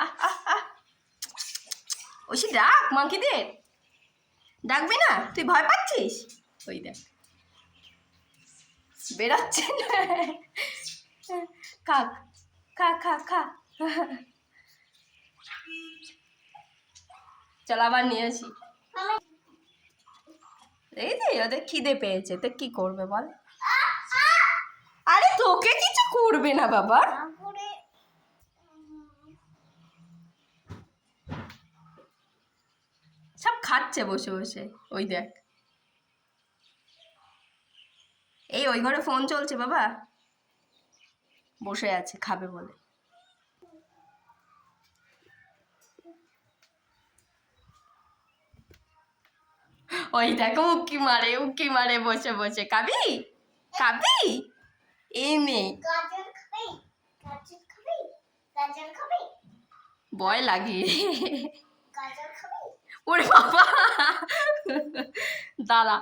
আহ আহ আহ ঐশী ডাক মাংকিদের, ডাকবি না? তুই ভয় পাচ্ছিস? ওই দেখ বেরাচ্ছে না। খা খা খা খা। চল আবার নিয়ে আসি। এই যে ওদের খিদে পেয়েছে, তো কি করবে বল? আরে তোকে কিছু করবে না বাবা। সব খাচ্ছে বসে বসে, ওই দেখ। এই ওই ঘরে ফোন চলছে বাবা, বসে আছে খাবে বলে। ওই দেখো উকি মারে বসে বসে। খাবি খাবি? এই নে, ভয় লাগে। ওরে বাবা, দাঁড়া।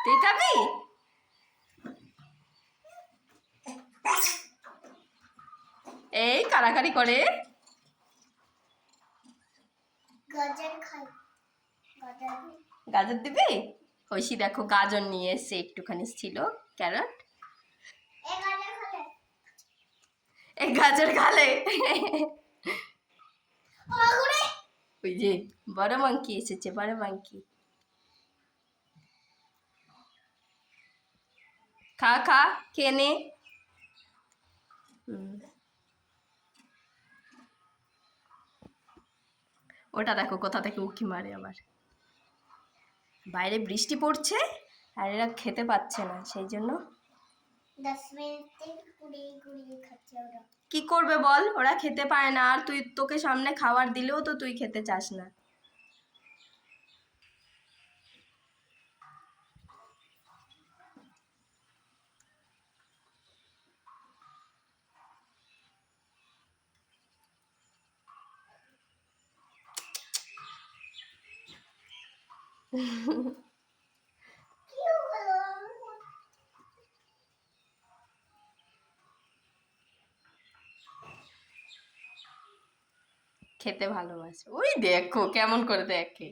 তুই খাবি? এই কাড়াকাড়ি করে। গাজর দিবি? ঐশী দেখো গাজর নিয়ে এসছে, একটুখানি ছিল ক্যারট। এই গাজর খালে। ওই যে বড় মাংকি এসেছে, বড় মাংকি। খা খা, খেয়ে নে। ওটা দেখো কোথা থেকে উঁকি মারে আবার। বাইরে বৃষ্টি পড়ছে আর এরা খেতে পাচ্ছে না, সেই জন্য। কি করবে বল, ওরা খেতে পায় না, আর তোকে সামনে খাবার দিলেও তো তুই খেতে চাস না। খেতে ভালোবাসে, ওই দেখো কেমন করে দেখে।